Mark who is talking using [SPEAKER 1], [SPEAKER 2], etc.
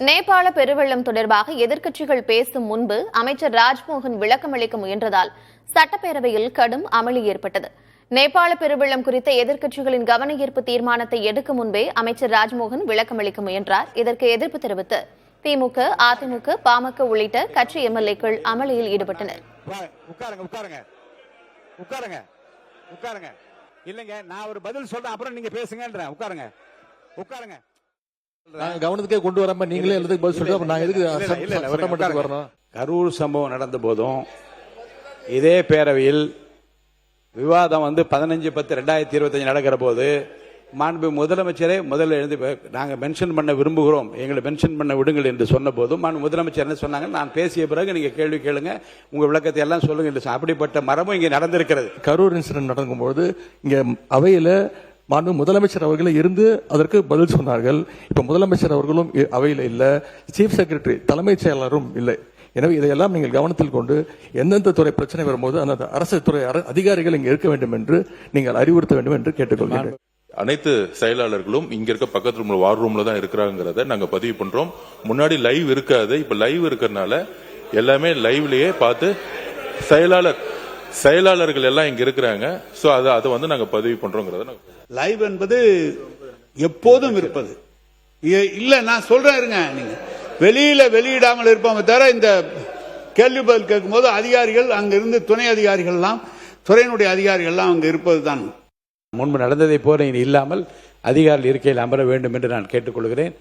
[SPEAKER 1] நேபாள பெருவெள்ளம் தொடர்பாக எதிர்க்கட்சிகள் பேசும் முன்பு அமைச்சர் ராஜ்மோகன் விளக்கமளிக்க முயன்றதால் சட்டப்பேரவையில் கடும் அமளி ஏற்பட்டது. நேபாள பெருவெள்ளம் குறித்த எதிர்க்கட்சிகளின் கவன ஈர்ப்பு தீர்மானத்தை எடுக்கும் முன்பே அமைச்சர் ராஜ்மோகன் விளக்கமளிக்க முயன்றார். இதற்கு எதிர்ப்பு தெரிவித்து திமுக, அதிமுக, பாமக உள்ளிட்ட கட்சி எம்எல்ஏக்கள் அமளியில் ஈடுபட்டனர்.
[SPEAKER 2] இல்லங்க, நான் ஒரு பதில் சொல்றேன், அப்புறம் நீங்க பேசுங்க. உட்காருங்க.
[SPEAKER 3] கவனத்துக்கே கொண்டு வராம நீங்களே எல்லாத்துக்கும் பதில் சொல்லிட்டு நான் எதுக்கு சட்டமன்றத்துக்கு வரணும்?
[SPEAKER 2] கரூர் சம்பவம் நடந்த போதும் இதே பேரவையில் விவாதம் 15/10/2025 நடக்கிற போது மாண்பு முதலமைச்சரே முதல்ல எழுந்து நாங்க மென்ஷன் பண்ண விரும்புகிறோம், எங்களை மென்ஷன் பண்ண விடுங்கள் என்று சொன்ன போதும் மாண்பு முதலமைச்சர் என்ன சொன்னாங்க, நான் பேசிய பிறகு நீங்க கேள்வி கேளுங்க, உங்க விளக்கத்தை எல்லாம் சொல்லுங்க என்று. அப்படிப்பட்ட மரபும் இங்கே நடந்திருக்கிறது.
[SPEAKER 3] கரூர் இன்சிடென்ட் நடக்கும்போது இங்க அவையில மாண்பு முதலமைச்சர் அவர்கள் இருந்து அதற்கு பதில் சொன்னார்கள். இப்ப முதலமைச்சர் அவர்களும் அவையில் இல்ல, சீஃப் செக்ரட்டரி தலைமைச் செயலாளரும் இல்லை. எனவே இதையெல்லாம் நீங்கள் கவனத்தில் கொண்டு எந்தெந்த துறை பிரச்சனை வரும்போது அந்த அரசு துறை அதிகாரிகள் இங்கே இருக்க வேண்டும் என்று நீங்கள் அறிவுறுத்த வேண்டும் என்று கேட்டுக்கொள்கிறேன்.
[SPEAKER 4] அனைத்து செயலாளர்களும் இங்க இருக்க பக்கத்து ரூம்ல வார் ரூம்ல தான் இருக்கிறாங்கிறத நாங்க பதிவு பண்றோம். முன்னாடி லைவ் இருக்காது, இப்ப லைவ் இருக்கிறதுனால எல்லாமே லைவ்லயே பார்த்து செயலாளர்கள் எல்லாம் இங்க இருக்கிறாங்க. சோ அதை நாங்க பதிவு பண்றோங்கிறத.
[SPEAKER 5] லைவ் என்பது எப்போதும் இருப்பது இல்ல. நான் சொல்றேன் இருங்க, நீங்க வெளியில வெளியிடாமல் இருப்போம் தவிர இந்த கேள்வி பதில் கேட்கும் போது அதிகாரிகள் அங்க இருந்து துணை அதிகாரிகள் எல்லாம், துறையினுடைய அதிகாரிகள் எல்லாம் அங்க இருப்பதுதான்.
[SPEAKER 2] முன்பு நடந்ததை போல இனி இல்லாமல் அதிகாரிகள் இருக்கையில் அமர வேண்டும் என்று நான் கேட்டுக்கொள்கிறேன்.